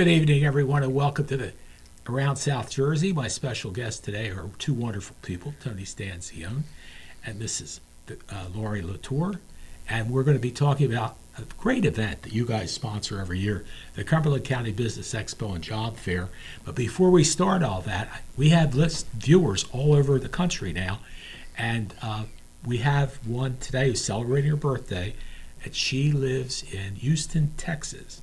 Good evening, everyone, and welcome to the Around South Jersey. My special guests today are two wonderful people, Tony Stanzione and Mrs. Lori Latour. And we're going to be talking about a great event that you guys sponsor every year, the Cumberland County Business Expo and Job Fair. But before we start all that, we have viewers all over the country now. And we have one today who's celebrating her birthday, and she lives in Houston, Texas.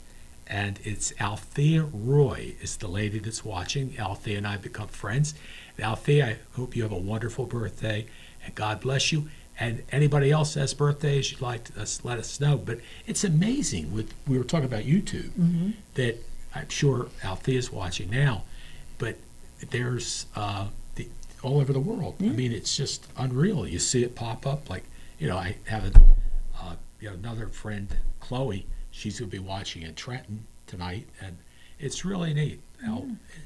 And it's Althea Roy is the lady that's watching. Althea and I have become friends. And Althea, I hope you have a wonderful birthday, and God bless you. And anybody else has birthdays you'd like to let us know. But it's amazing. We were talking about YouTube, that I'm sure Althea's watching now, but there's all over the world. I mean, it's just unreal. You see it pop up. Like, I have another friend, Chloe. She's going to be watching in Trenton tonight, and it's really neat.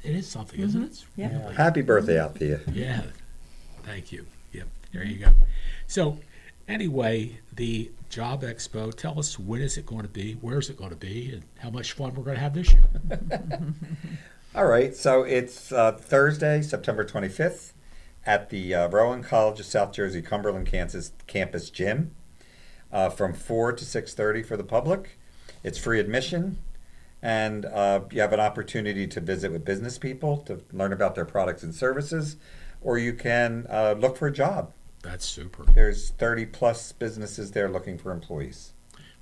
It is something, isn't it? Yeah. Really, Happy birthday out to you. yeah. Thank you. Yep. There you go. So, anyway, the Job Expo. Tell us, when is it going to be? Where is it going to be? And how much fun we're going to have this year? All right, so it's Thursday, September 25th at the Rowan College of South Jersey, Cumberland, Kansas campus gym from 4 to 6:30 for the public. It's free admission, and you have an opportunity to visit with business people to learn about their products and services, or you can look for a job. That's super. There's 30 plus businesses there looking for employees.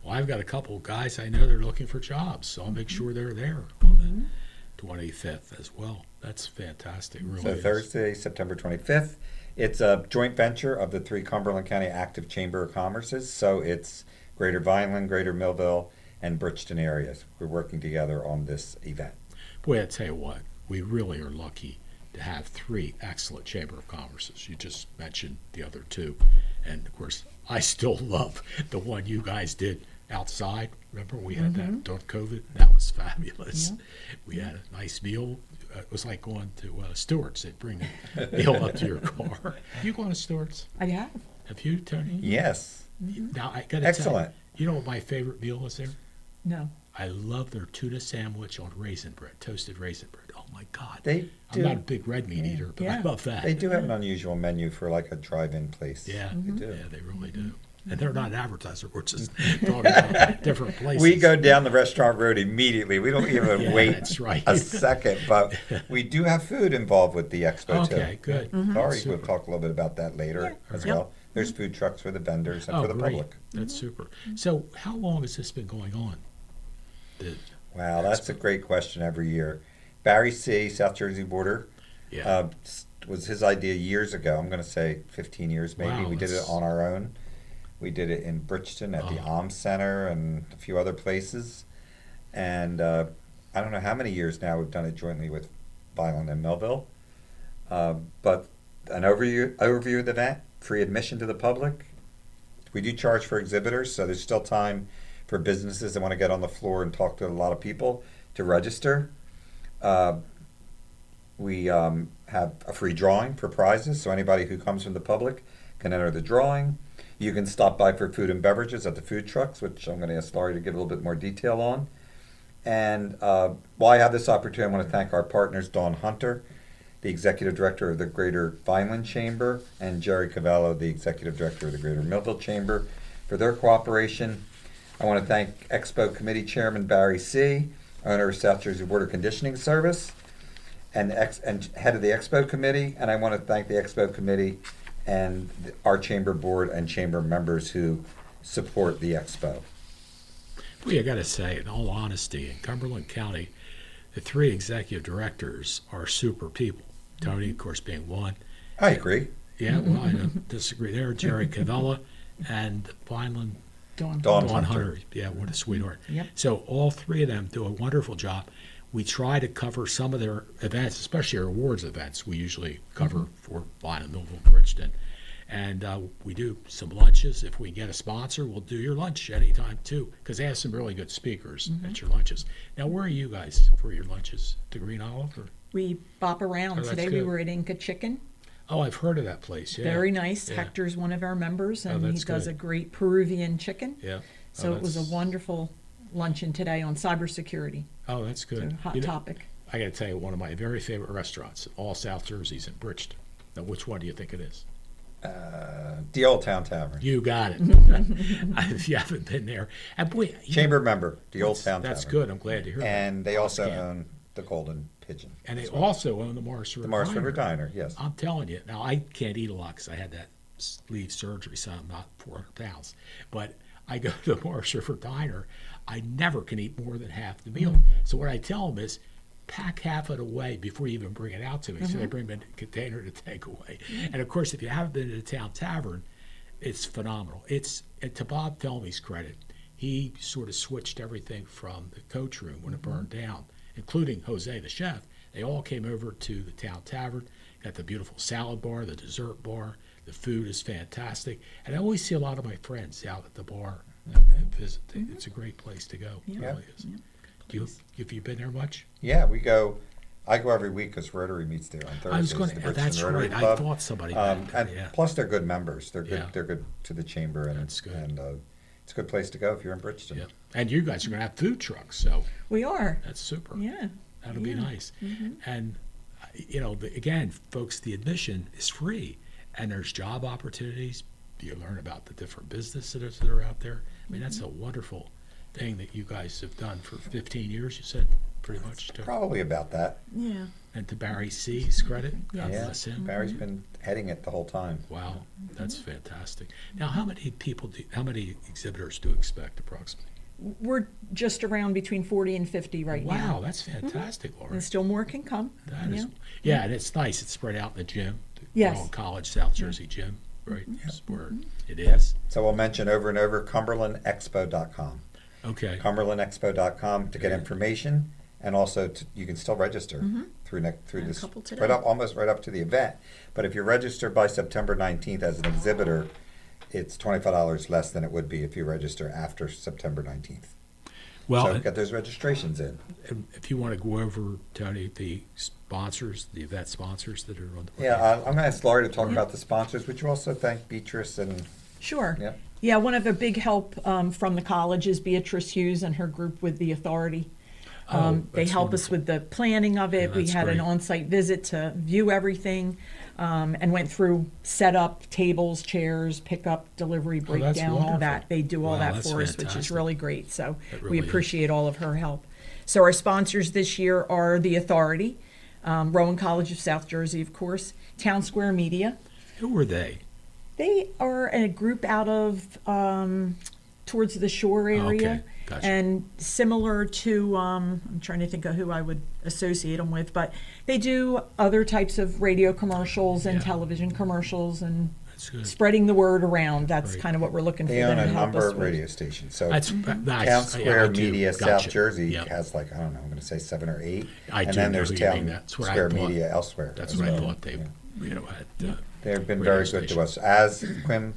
Well, I've got a couple of guys I know that are looking for jobs, so I'll make sure they're there on the 25th as well. That's fantastic, really. So is. Thursday, September 25th. It's a joint venture of the three Cumberland County Active Chamber of Commerces. So it's Greater Vineland, Greater Millville, and Bridgeton areas. We're working together on this event. Boy, I tell you what, we really are lucky to have three excellent Chamber of Commerces. You just mentioned the other two. And, of course, I still love the one you guys did outside. Remember, we had that during COVID? That was fabulous. Yeah. We had a nice meal. It was like going to Stewart's. They'd bring the meal up to your car. You going to Stewart's? I have. Have you, Tony? Yes. Now, I got to tell Excellent. you know what my favorite meal is there? No. I love their tuna sandwich on raisin bread, toasted raisin bread. Oh, my God. They I'm not a do. big red meat eater, but I Yeah. love that. They do have an unusual menu for like a drive-in place. Yeah, They do. yeah, they really do. And they're not an advertiser. We're just talking about different places. We go down the restaurant road immediately. We don't even Yeah, wait that's right. a second, but we do have food involved with the expo Okay, too. good. Sorry, Super. we'll talk a little bit about that later as Yep. well. There's food trucks for the vendors and Oh, for the great. public. That's super. So how long has this been going on? The- Wow, that's a great question every year. Barry C., South Jersey border, yeah. was his idea years ago. I'm going to say 15 years maybe. Wow, We did it that's- on our own. We did it in Bridgeton at the Oh. Alms Center and a few other places. And I don't know how many years now we've done it jointly with Vineland and Millville. But an overview of the event, free admission to the public. We do charge for exhibitors, so there's still time for businesses that want to get on the floor and talk to a lot of people to register. We have a free drawing for prizes, so anybody who comes from the public can enter the drawing. You can stop by for food and beverages at the food trucks, which I'm going to ask Laurie to give a little bit more detail on. And while I have this opportunity, I want to thank our partners, Dawn Hunter, the Executive Director of the Greater Vineland Chamber, and Jerry Cavallo, the Executive Director of the Greater Millville Chamber, for their cooperation. I want to thank Expo Committee Chairman Barry C., owner of South Jersey Water Conditioning Service, and head of the Expo Committee. And I want to thank the Expo Committee and our Chamber Board and Chamber members who support the Expo. Well, I got to say, in all honesty, in Cumberland County, the three executive directors are super people. Tony, of course, being one. I agree. Yeah, well, I don't disagree there. Jerry Cavella and Vineland Dawn. Dawn Dawn Hunter. Hunter. Yeah, what a sweetheart. Yep. So all three of them do a wonderful job. We try to cover some of their events, especially our awards events. We usually cover for Vineland, Millville, Bridgeton. And we do some lunches. If we get a sponsor, we'll do your lunch anytime too, because they have some really good speakers at your lunches. Now, where are you guys for your lunches? The Green Olive? Or? We bop around. Oh, that's Today we good. were at Inca Chicken. Oh, I've heard of that place. Yeah. Very nice. Yeah. Hector's one of our members, and he that's does good. a great Peruvian chicken. Yeah. So Oh, it was a that's- wonderful luncheon today on cybersecurity. Oh, that's So good. hot You know, topic. I got to tell you, one of my very favorite restaurants in all South Jersey is in Bridgeton. Now, which one do you think it is? The Old Town Tavern. You got it. If you haven't been there. And boy, Chamber member, the Old Town that's Tavern. good. I'm glad to hear that. And they also Camp. own the Golden Pigeon. And they as well. also own the Morris River The Morris Diner. River Diner, yes. I'm telling you. Now, I can't eat a lot because I had that sleeve surgery, so I'm not 400 pounds. But I go to the Morris River Diner. I never can eat more than half the meal. So what I tell them is, pack half of it away before you even bring it out to me. So they bring me a container to take away. And of course, if you haven't been to the Town Tavern, it's phenomenal. It's to Bob Felmy's credit, he sort of switched everything from the coach room when it burned down, including Jose, the chef. They all came over to the Town Tavern, got the beautiful salad bar, the dessert bar. The food is fantastic. And I always see a lot of my friends out at the bar and visit. It's a great place to go. It Yeah. really is. Have you been there much? Yeah, we go. I go every week because Rotary meets there on Thursdays. I was going the to. Bridgeton That's Rotary right. I Club. thought somebody. And yeah. plus, they're good members. They're good. Yeah. They're good to the chamber, and That's good. And it's a good place to go if you're in Bridgeton. Yeah. And you guys are going to have food trucks, so We are. that's super. Yeah. That'll be Yeah. nice. And again, folks, the admission is free, and there's job opportunities. You learn about the different businesses that are out there. I mean, that's a wonderful thing that you guys have done for 15 years. You said pretty much. Probably about that. Yeah. And to Barry C's credit, God Yeah, bless him. Barry's been heading it the whole time. Wow, that's fantastic. Now, how many exhibitors do you expect approximately? We're just around between 40 and 50 right now. Wow, that's fantastic, Laura. And still more can come. That is, Yeah. yeah, and it's nice. It's spread out in the gym, the Yes. Rowan College, South Jersey gym, right? That's where it is. So we'll mention over and over CumberlandExpo.com. Okay. CumberlandExpo.com to get information, and also you can still register through And a this couple today. right up almost right up to the event. But if you register by September 19th as an exhibitor, it's $25 less than it would be if you register after September 19th. Well, So get those registrations in. and if you want to go over, Tony, the sponsors, the event sponsors that are on the Yeah, I'm going to ask Laurie to talk about the sponsors. Would you also thank Beatrice and Sure. Yeah. Yeah, one of the big help from the college is Beatrice Hughes and her group with the authority. They that's help us wonderful. with the planning of it. Yeah, We that's had an great. on-site visit to view everything and went through setup, tables, chairs, pickup, delivery, Oh, that's breakdown, all wonderful. that. They do all Wow, that that's for us, which is fantastic. really great. So That we really is. appreciate all of her help. So our sponsors this year are the authority, Rowan College of South Jersey, of course, Town Square Media. Who were they? They are a group out of towards the shore area. Okay, gotcha. And similar to, I'm trying to think of who I would associate them with, but they do other types of radio commercials and Yeah. television commercials and That's good. spreading the word around. That's Great. kind of what we're looking for they them own to a help number us of with. radio stations. So That's nice. Town Yeah, I Square do. Media Gotcha. South Jersey Yep. has like, I don't know, I'm going to say 7 or 8. I and do then know there's who you mean. Town That's what I Square thought. Media elsewhere. That's as what I well. thought they, Yeah. had. They've been radio very good station. to us, as Quinn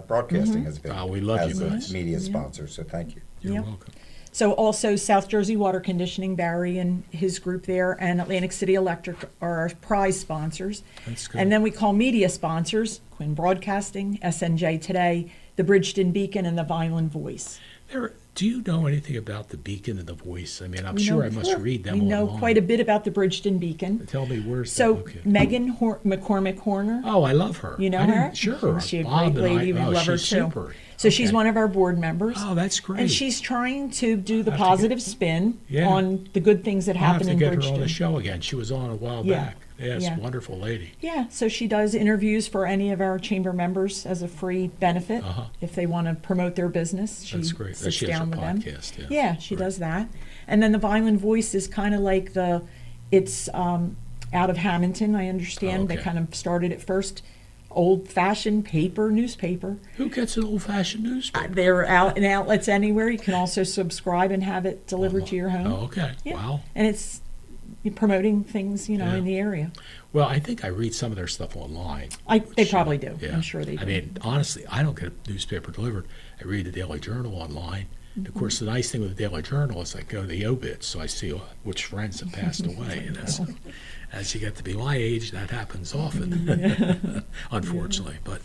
Broadcasting has been. Oh, we love as you a guys. media sponsor, so thank you. You're Yep. welcome. So also South Jersey Water Conditioning, Barry and his group there, and Atlantic City Electric are our prize sponsors. That's good. And then we call media sponsors, Quinn Broadcasting, SNJ Today, the Bridgeton Beacon, and the Vineland Voice. Do you know anything about the Beacon and the Voice? I mean, I'm We sure know- I must read them We know online. quite a bit about the Bridgeton Beacon. Tell me where's So that located? Megan McCormick Horner, Oh, I love her. you know I didn't- her? Sure. She's a Bob great and lady. We oh, love her she's too. super. So she's Okay. one of our board members. Oh, that's great. And she's trying to do the I'll have to get- positive spin Yeah. on the good things that I'll have happen to in get Bridgeton. her on the show again. She was on a while Yeah. back. Yes, Yeah. wonderful lady. Yeah, so she does interviews for any of our chamber members as a free benefit Uh-huh. if they want to promote their business. She That's great. sits She has a down with them. podcast, yeah. Yeah, she Right. does that. And then the Vineland Voice is kind of like it's out of Hamilton, I understand. Oh, They okay. kind of started at first old-fashioned newspaper. Who gets an old-fashioned newspaper? They're out in outlets anywhere. You can also subscribe and have it delivered to your home. Oh, okay. Yeah. Wow. And it's promoting things, Yeah. in the area. Well, I think I read some of their stuff online. They which, probably do. yeah. I'm sure they do. I mean, honestly, I don't get a newspaper delivered. I read the Daily Journal online. Mm-hmm. Of course, the nice thing with the Daily Journal is I go to the obits, so I see which friends have passed away. And as you get to be my age, that happens often, unfortunately. But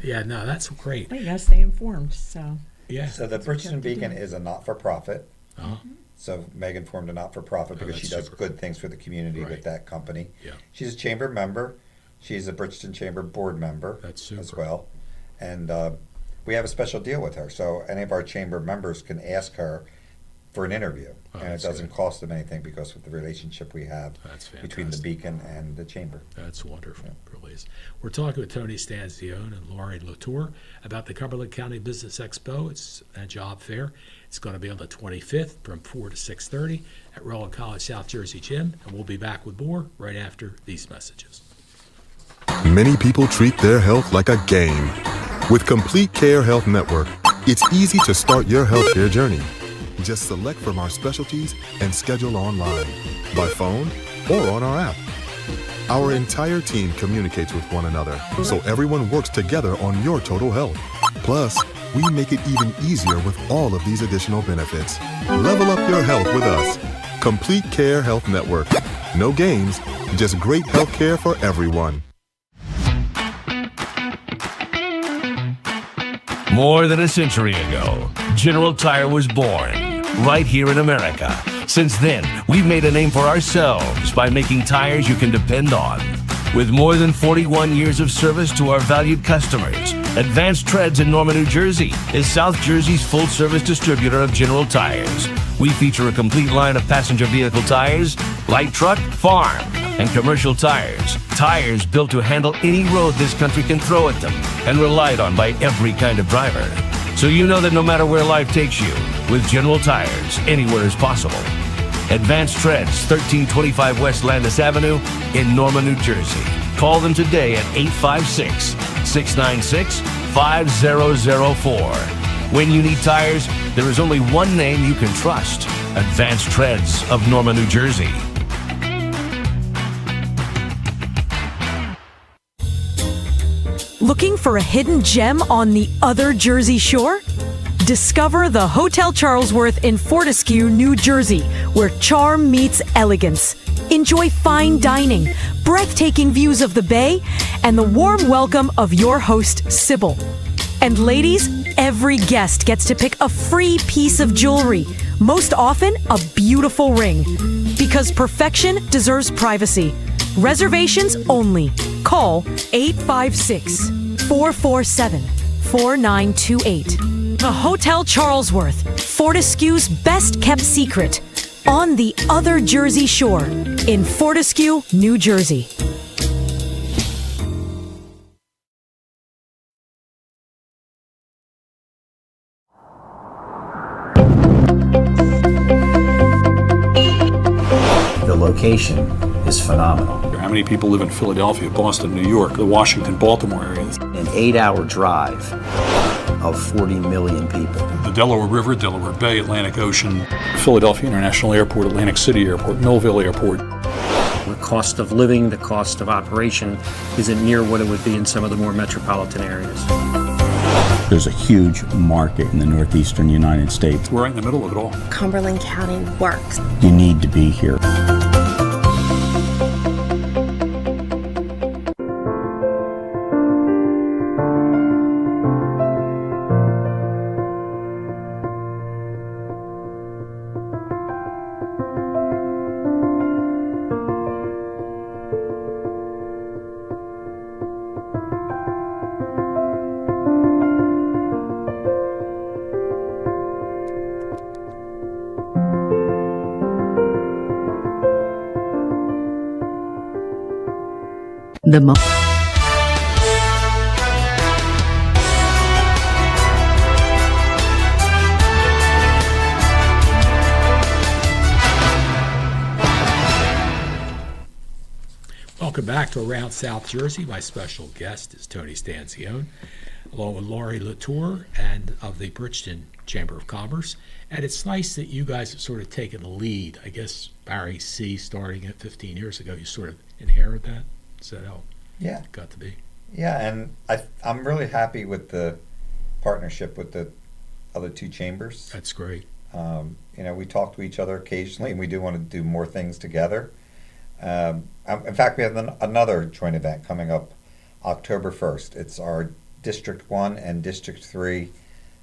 yeah, no, that's great. Well, you gotta stay informed, so. Yeah. So the Bridgeton Beacon is a not-for-profit. Uh-huh. So Megan formed a not-for-profit because she that's does super. good things for the community Right. with that company. Yeah. She's a chamber member. She's a Bridgeton Chamber board member That's as super. well. And we have a special deal with her. So any of our chamber members can ask her for an interview. Oh, And it that's doesn't good. cost them anything because of the relationship we have That's between the fantastic. Beacon and the chamber. That's wonderful, really is. We're talking with Tony Stanzione and Laurie Latour about the Cumberland County Business Expo. It's a job fair. It's going to be on the 25th from 4 to 6:30 at Rowan College South Jersey Gym, and we'll be back with more right after these messages. Many people treat their health like a game. With Complete Care Health Network, it's easy to start your healthcare journey. Just select from our specialties and schedule online, by phone, or on our app. Our entire team communicates with one another, so everyone works together on your total health. Plus, we make it even easier with all of these additional benefits. Level up your health with us. Complete Care Health Network. No games, just great health care for everyone. More than a century ago, General Tire was born right here in America. Since then, we've made a name for ourselves by making tires you can depend on. With more than 41 years of service to our valued customers, Advanced Treads in Norman, New Jersey is South Jersey's full-service distributor of General Tires. We feature a complete line of passenger vehicle tires, light truck, farm, and commercial tires. Tires built to handle any road this country can throw at them and relied on by every kind of driver. So you know that no matter where life takes you, with General Tires, anywhere is possible. Advanced Treads, 1325 West Landis Avenue in Norman, New Jersey. Call them today at 856-696-5004. When you need tires, there is only one name you can trust. Advanced Treads of Norman, New Jersey. Looking for a hidden gem on the other Jersey Shore? Discover the Hotel Charlesworth in Fortescue, New Jersey, where charm meets elegance. Enjoy fine dining, breathtaking views of the bay, and the warm welcome of your host, Sybil. And ladies, every guest gets to pick a free piece of jewelry, most often a beautiful ring. Because perfection deserves privacy. Reservations only. Call 856-447-4928. The Hotel Charlesworth, Fortescue's best kept secret, on the other Jersey Shore in Fortescue, New Jersey. The location is phenomenal. How many people live in Philadelphia, Boston, New York, the Washington, Baltimore areas? An 8-hour drive of 40 million people. The Delaware River, Delaware Bay, Atlantic Ocean, Philadelphia International Airport, Atlantic City Airport, Millville Airport. The cost of living, the cost of operation isn't near what it would be in some of the more metropolitan areas. There's a huge market in the northeastern United States. We're right in the middle of it all. Cumberland County works. You need to be here. Welcome back to Around South Jersey. My special guest is Tony Stanzione, along with Laurie Latour and of the Bridgeton Chamber of Commerce. And it's nice that you guys have sort of taken the lead. I guess Barry C. starting it 15 years ago, you sort of inherit that. Is that how Yeah. it got to be? Yeah, and I'm really happy with the partnership with the other two chambers. That's great. We talk to each other occasionally, and we do want to do more things together. In fact, we have another joint event coming up October 1st. It's our District 1 and District 3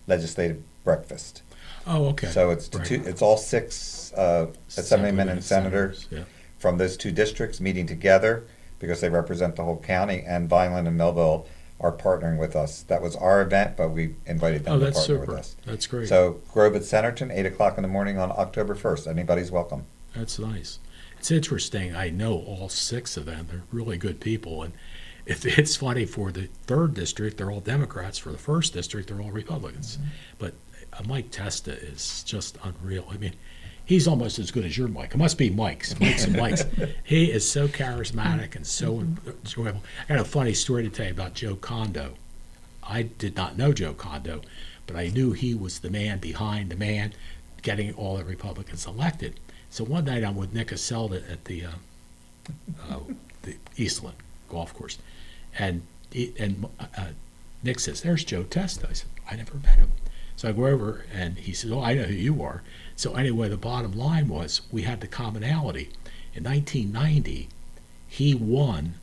legislative breakfast. Oh, okay. So it's Right. it's all six assemblymen and senators Yeah. from those two districts meeting together because they represent the whole county, and Vineland and Millville are partnering with us. That was our event, but we invited them Oh, to that's partner super. with us. That's great. So Grove at Centerton, 8 o'clock in the morning on October 1st. Anybody's welcome. That's nice. It's interesting. I know all six of them. They're really good people. And it's funny, for the third district, they're all Democrats. For the first district, they're all Republicans. But Mike Testa is just unreal. I mean, he's almost as good as your Mike. It must be Mike's and Mike's. He is so charismatic and so enjoyable. I got a funny story to tell you about Joe Kondo. I did not know Joe Kondo, but I knew he was the man behind the man getting all the Republicans elected. So one night I'm with Nick Aselda at the Eastland golf course, and Nick says, "There's Joe Testa." I said, "I never met him." So I go over, and he says, "Oh, I know who you are." So anyway, the bottom line was we had the commonality. In 1990, he won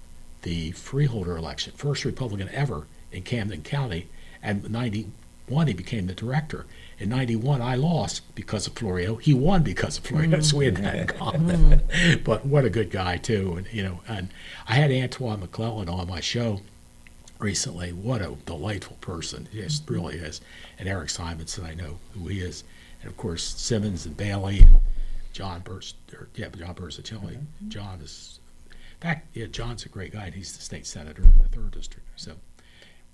the freeholder election, first Republican ever in Camden County, and in 91 he became the director. In 91 I lost because of Florio. He won because of Florio, so we had that in common. But what a good guy too, and I had Antoine McClellan on my show recently. What a delightful person. He just really is. And Eric Simonson, I know who he is. And of course, Simmons and Bailey and John Bersichelli. John is, in fact, John's a great guy, and he's the state senator in the 3rd District. So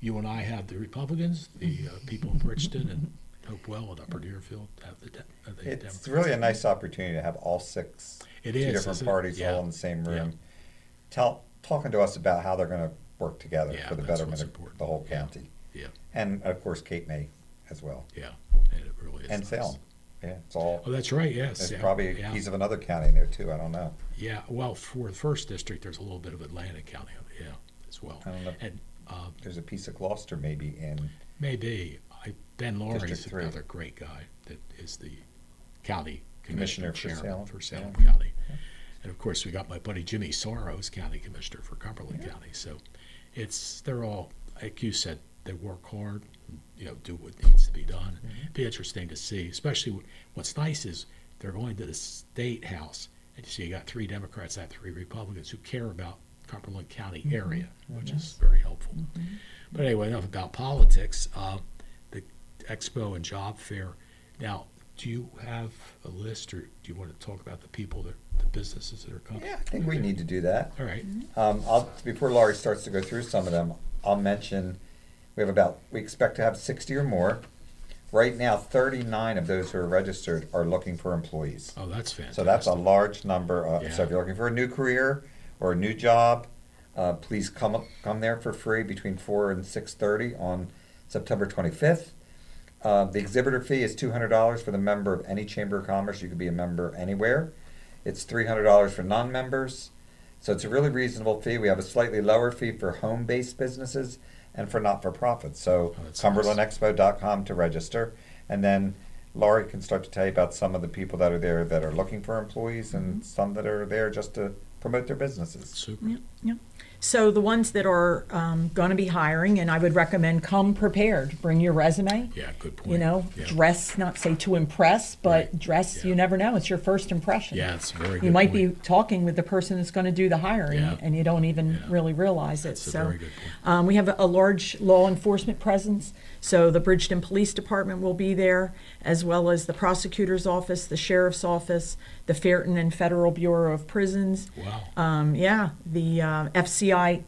you and I have the Republicans, the people in Bridgeton and Hopewell and Upper Deerfield have the It's Democrats. really a nice opportunity to have all six, It two is, different isn't it? parties Yeah. all in the same room, talking to us about how they're going to work together Yeah, for the that's betterment what's of important. the whole county. Yeah, And of course, Cape May as well. yeah, and it really is. And nice. Salem. Yeah, it's all. Oh, that's right, yes. There's yeah, probably a yeah. piece of another county in there too. I don't know. Yeah, well, for the 1st District, there's a little bit of Atlantic County, as well. I don't know. And There's a piece of Gloucester maybe in. maybe Ben Laurie's District 3. another great guy that is the county Commissioner commissioner for chairman Salem. for Salem Yeah. County. And of course, we got my buddy Jimmy Sorrows, county commissioner for Cumberland County. So they're all, like you said, they work hard, do what needs to be done. It'd be interesting to see, especially what's nice is they're going to the state house, and you see you got 3 Democrats and 3 Republicans who care about Cumberland County area, which is very helpful. But anyway, enough about politics. The Expo and Job Fair. Now, do you have a list, or do you want to talk about the businesses that are coming? Yeah, I think we need to do that. All right. Before Laurie starts to go through some of them, I'll mention we expect to have 60 or more. Right now, 39 of those who are registered are looking for employees. Oh, that's fantastic. So that's a large number. Yeah. So if you're looking for a new career or a new job, please come there for free between 4 and 6:30 on September 25th. The exhibitor fee is $200 for the member of any Chamber of Commerce. You could be a member anywhere. It's $300 for non-members. So it's a really reasonable fee. We have a slightly lower fee for home-based businesses and for not-for-profits. So that's CumberlandExpo.com to register. And then Laurie can start to tell you about some of the people that are there that are looking for employees and some that are there just to promote their businesses. Super. Yep. So the ones that are going to be hiring, and I would recommend come prepared. Bring your resume. Yeah, good point. Yeah. Dress, not say to impress, but Right. dress, Yeah. you never know. It's your first impression. Yeah, it's a very good You might point. be talking with the person that's going to do the hiring, Yeah. and you don't even really realize it. That's a So very good point. we have a large law enforcement presence. So the Bridgeton Police Department will be there, as well as the prosecutor's office, the sheriff's office, the Fairton and Federal Bureau of Prisons. Wow. The FCI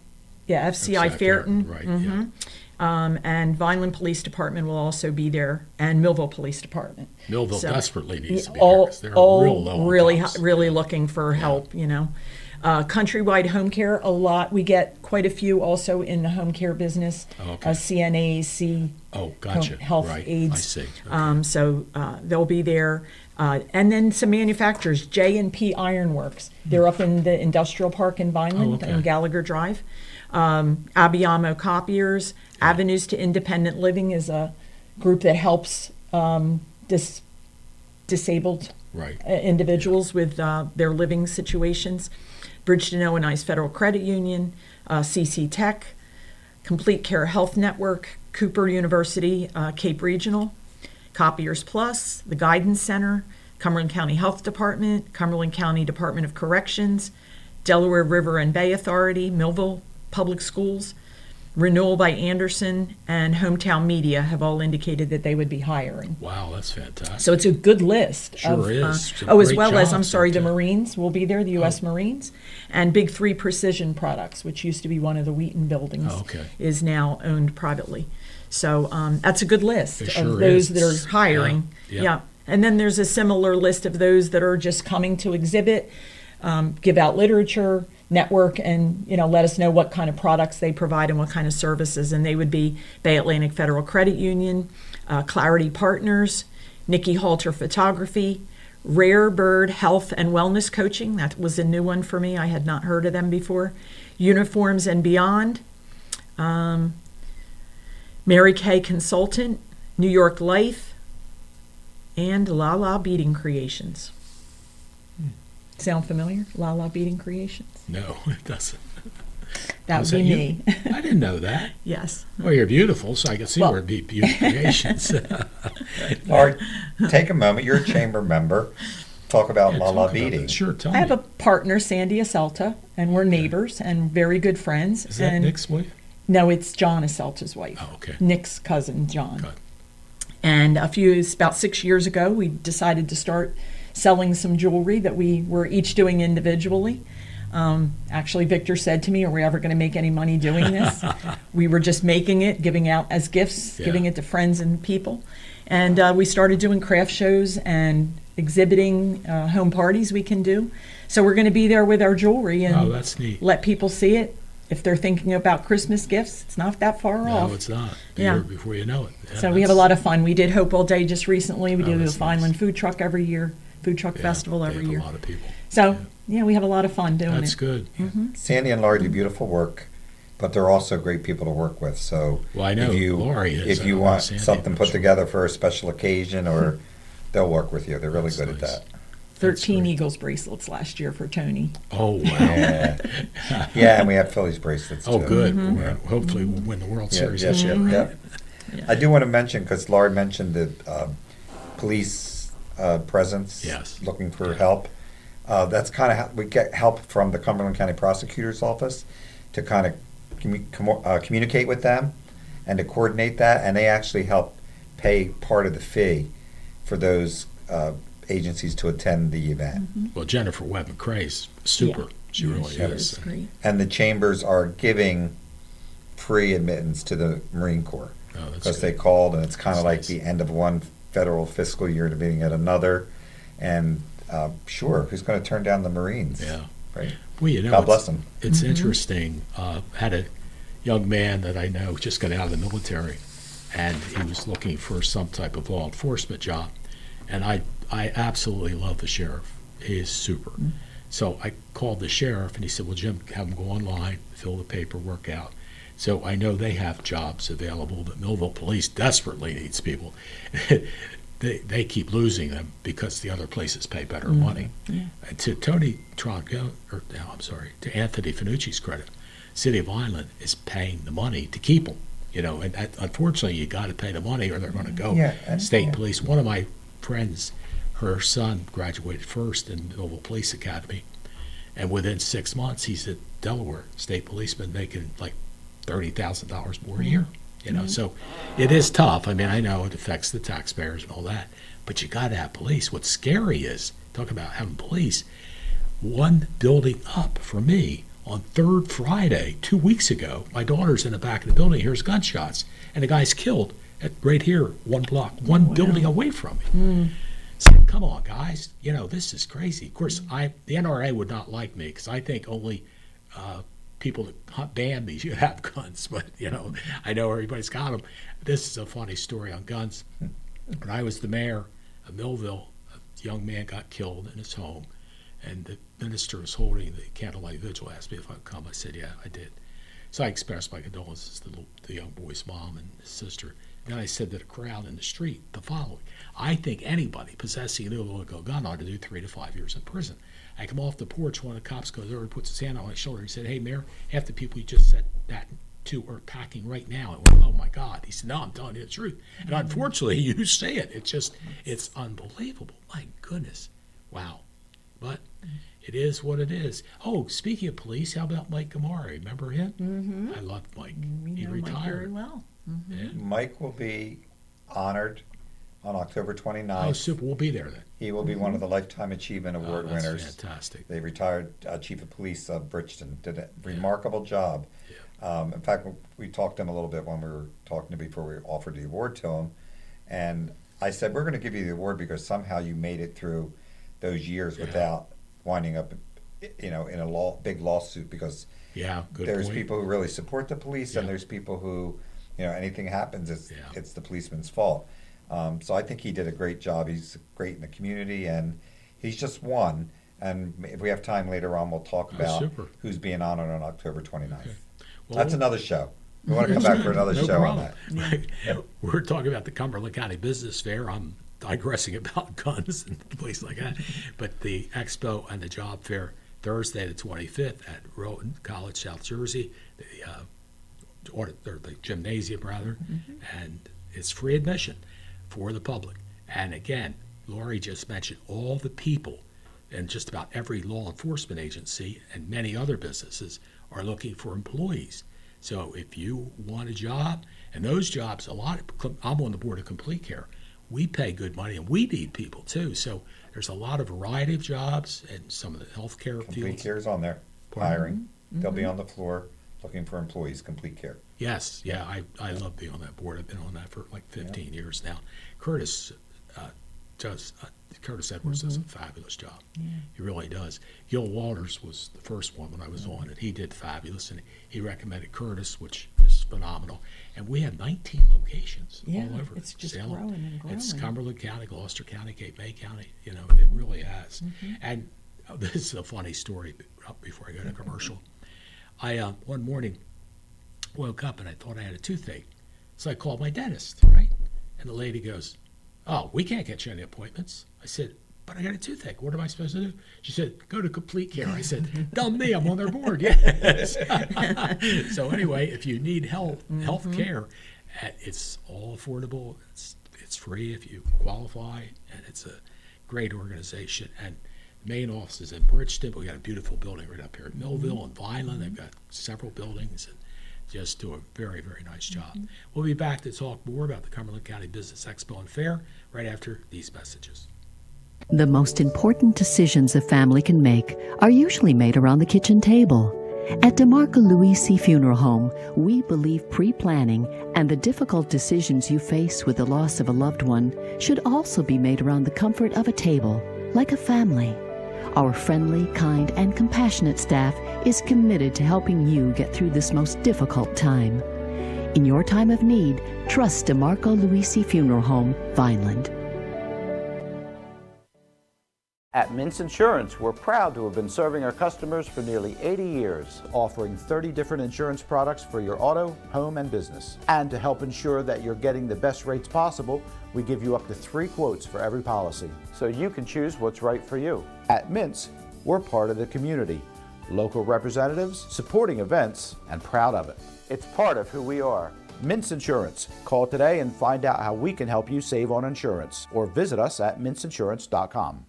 Fairton. Right, And Vineland Police Department will also be there, and Millville Police Department. Millville So, desperately needs to be all, there 'cause they're all real low on really, cops. really looking for help, Countrywide home care, a lot. We get quite a few also in the home care business. Oh, okay. CNAs, Oh, gotcha. health Right. aides. I see. Okay. So they'll be there. And then some manufacturers, J&P Ironworks. They're up in the industrial park in Vineland okay. and Gallagher Drive. Abiyamo Copiers. Avenues to Independent Living is a group that helps disabled Right. individuals with their living situations. Bridgeton O&I's Federal Credit Union, CC Tech, Complete Care Health Network, Cooper University, Cape Regional, Copiers Plus, the Guidance Center, Cumberland County Health Department, Cumberland County Department of Corrections, Delaware River and Bay Authority, Millville Public Schools, Renewal by Anderson, and Hometown Media have all indicated that they would be hiring. Wow, that's fantastic. So it's a good list. Sure is. Some As great well as, I'm jobs sorry, out the there. Marines will be there, the U.S. Marines, and Big 3 Precision Products, which used to be one of the Wheaton buildings, Oh, okay. is now owned privately. So that's a good list It of sure those is. that are hiring. Yeah. And then there's a similar list of those that are just coming to exhibit, give out literature, network, and let us know what kind of products they provide and what kind of services. And they would be Bay Atlantic Federal Credit Union, Clarity Partners, Nikki Halter Photography, Rare Bird Health and Wellness Coaching. That was a new one for me. I had not heard of them before. Uniforms and Beyond, Mary Kay Consultant, New York Life, and La La Beading Creations. Sound familiar? La La Beading Creations? No, it doesn't. That Was would be you? me. I didn't know that. Yes. Well, you're beautiful, so I can see Well- where it'd be beauty creations. Laurie, take a moment. You're a chamber member. Talk about Yeah, La La talk about Beading. that. Sure, tell I have me. a partner, Sandy Aselta, and we're neighbors and very good friends. Is that and Nick's wife? No, it's John Aselta's wife. Oh, okay. Nick's cousin, John. Good. And about 6 years ago, we decided to start selling some jewelry that we were each doing individually. Actually, Victor said to me, are we ever going to make any money doing this? We were just making it, giving out as gifts, Yeah. giving it to friends and people. And we started doing craft shows and exhibiting home parties we can do. So we're going to be there with our jewelry and Oh, that's neat. let people see it. If they're thinking about Christmas gifts, it's not that far off. No, it's not. Yeah. Year before you know it. Yeah, So we have a lot of fun. We did Hope All Day just recently. We Oh, do the that's Vineland nice. food truck every year, food truck Yeah, festival they every have year. A lot of people. So yeah, we have a lot of fun doing That's it. good. Sandy and Laurie do beautiful work, but they're also great people to work with. So Well, I know if you, Laurie is. if I you know want Sandy something for put sure. together for a special occasion, or they'll work with you. They're really That's good at nice. that. 13 great. Eagles bracelets last year for Tony. Oh, wow. Yeah, yeah, and we have Phillies bracelets Oh, too. good. Mm-hmm. Well, hopefully we'll win the World Yeah, Series. yes, this year. yeah. I do want to mention, because Laurie mentioned the police presence, Yes. looking for help. That's kind of how we get help from the Cumberland County Prosecutor's Office to kind of communicate with them and to coordinate that, and they actually help pay part of the fee for those agencies to attend the event. Well, Jennifer Webb McCrae's super. Yeah. She really She is. is great. And the chambers are giving free admittance to the Marine Corps. Oh, that's Because good. they called, and it's kind of That's like nice. the end of one federal fiscal year to beginning at another. And sure, who's going to turn down the Marines? Yeah. Right. Well, you know, God it's- bless them. It's interesting. Had a young man that I know just got out of the military, and he was looking for some type of law enforcement job. And I absolutely love the sheriff. He is super. So I called the sheriff, and he said, well, Jim, have him go online, fill the paperwork out. So I know they have jobs available, but Millville Police desperately needs people. They keep losing them because the other places pay better money. And to Tony Tronco, to Anthony Finucci's credit, City of Vineland is paying the money to keep them. And unfortunately, you got to pay the money, or they're going to go. Yeah, and- State yeah. police. One of my friends, her son graduated first in Millville Police Academy, and within 6 months, he's a Delaware state policeman making like $30,000 more a year. So it is tough. I mean, I know it affects the taxpayers and all that, but you got to have police. What's scary is, talk about having police, one building up for me on Third Friday 2 weeks ago, my daughter's in the back of the building, hears gunshots, and the guy's killed right here, one block, one building away from me. So come on, guys, this is crazy. Of course, the NRA would not like me because I think only people that ban me should have guns, but I know everybody's got them. This is a funny story on guns. When I was the mayor of Millville, a young man got killed in his home, and the minister was holding the candlelight vigil, asked me if I would come. I said, yeah, I did. So I expressed my condolences to the young boy's mom and his sister. Then I said to the crowd in the street the following: I think anybody possessing an illegal gun ought to do 3 to 5 years in prison. I come off the porch, one of the cops goes over and puts his hand on my shoulder. He said, hey, Mayor, half the people you just said that two are packing right now. And went, oh my God. He said, no, I'm telling you the truth. And unfortunately, you say it. It's unbelievable. My goodness. Wow. But it is what it is. Oh, speaking of police, how about Mike Gamari? Remember him? Mm-hmm. I loved Mike. He retired. Mike very well. Mm-hmm. Yeah. Mike will be honored on October 29th. Oh, super. We'll be there then. He will be one of the Lifetime Achievement Award that's winners. Fantastic. They retired Chief of Police of Bridgeton. Did a remarkable job. Yeah. In fact, we talked to him a little bit when we were talking to him before we offered the award to him. And I said, we're going to give you the award because somehow you made it through those years without winding up, in a big lawsuit, because there's people who really support the police and there's people who, anything happens, it's the policeman's fault. So I think he did a great job. He's great in the community, and he's just one. And if we have time later on, we'll talk about who's being honored on October 29th. Okay. Well, that's another show. We want to come back for another show on that. Right. We're talking about the Cumberland County Business Fair. I'm digressing about guns and things like that. But the Expo and the Job Fair, Thursday the 25th at Rowan College, South Jersey, the gymnasium, rather, and it's free admission for the public. And again, Lori just mentioned all the people, and just about every law enforcement agency and many other businesses are looking for employees. So if you want a job, and those jobs, I'm on the board of Complete Care. We pay good money, and we need people too. So there's a lot of variety of jobs and some of the healthcare fields. Complete Care's on there, hiring. They'll be on the floor looking for employees. Complete Care. Yes, I love being on that board. I've been on that for like 15 years now. Curtis Edwards does a fabulous job. Yeah. He really does. Gil Walters was the first one when I was on, and he did fabulous, and he recommended Curtis, which is phenomenal. And we have 19 locations all over. It's just Salem. growing and growing. It's Cumberland County, Gloucester County, Cape May County. It really has. And this is a funny story before I go to commercial. I one morning woke up and I thought I had a toothache. So I called my dentist, right? And the lady goes, oh, we can't get you any appointments. I said, but I got a toothache. What am I supposed to do? She said, go to Complete Care. I said, dumb me, I'm on their board. Yes. So anyway, if you need health care, it's all affordable. It's free if you qualify, and it's a great organization. And the main office is in Bridgeton, but we got a beautiful building right up here at Millville and Vineland. They've got several buildings and just do a very, very nice job. We'll be back to talk more about the Cumberland County Business Expo and Fair right after these messages. The most important decisions a family can make are usually made around the kitchen table. At DeMarco Luisi Funeral Home, we believe pre-planning and the difficult decisions you face with the loss of a loved one should also be made around the comfort of a table, like a family. Our friendly, kind, and compassionate staff is committed to helping you get through this most difficult time. In your time of need, trust DeMarco Luisi Funeral Home, Vineland. At Mintz Insurance, we're proud to have been serving our customers for nearly 80 years, offering 30 different insurance products for your auto, home, and business. And to help ensure that you're getting the best rates possible, we give you up to 3 quotes for every policy, so you can choose what's right for you. At Mintz, we're part of the community, local representatives, supporting events, and proud of it. It's part of who we are. Mintz Insurance. Call today and find out how we can help you save on insurance, or visit us at mintzinsurance.com.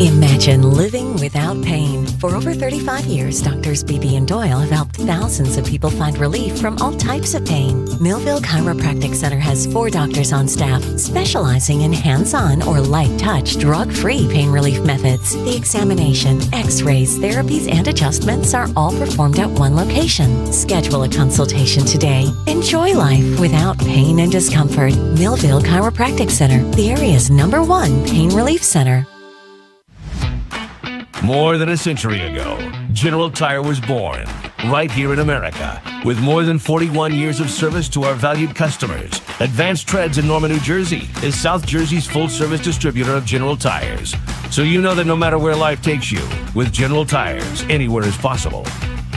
Imagine living without pain. For over 35 years, Doctors Beebe and Doyle have helped thousands of people find relief from all types of pain. Millville Chiropractic Center has 4 doctors on staff specializing in hands-on or light-touch, drug-free pain relief methods. The examination, x-rays, therapies, and adjustments are all performed at one location. Schedule a consultation today. Enjoy life without pain and discomfort. Millville Chiropractic Center, the area's #1 pain relief center. More than a century ago, General Tire was born right here in America. With more than 41 years of service to our valued customers, Advanced Treads in Norman, New Jersey is South Jersey's full-service distributor of General Tires. So you know that no matter where life takes you, with General Tires, anywhere is possible.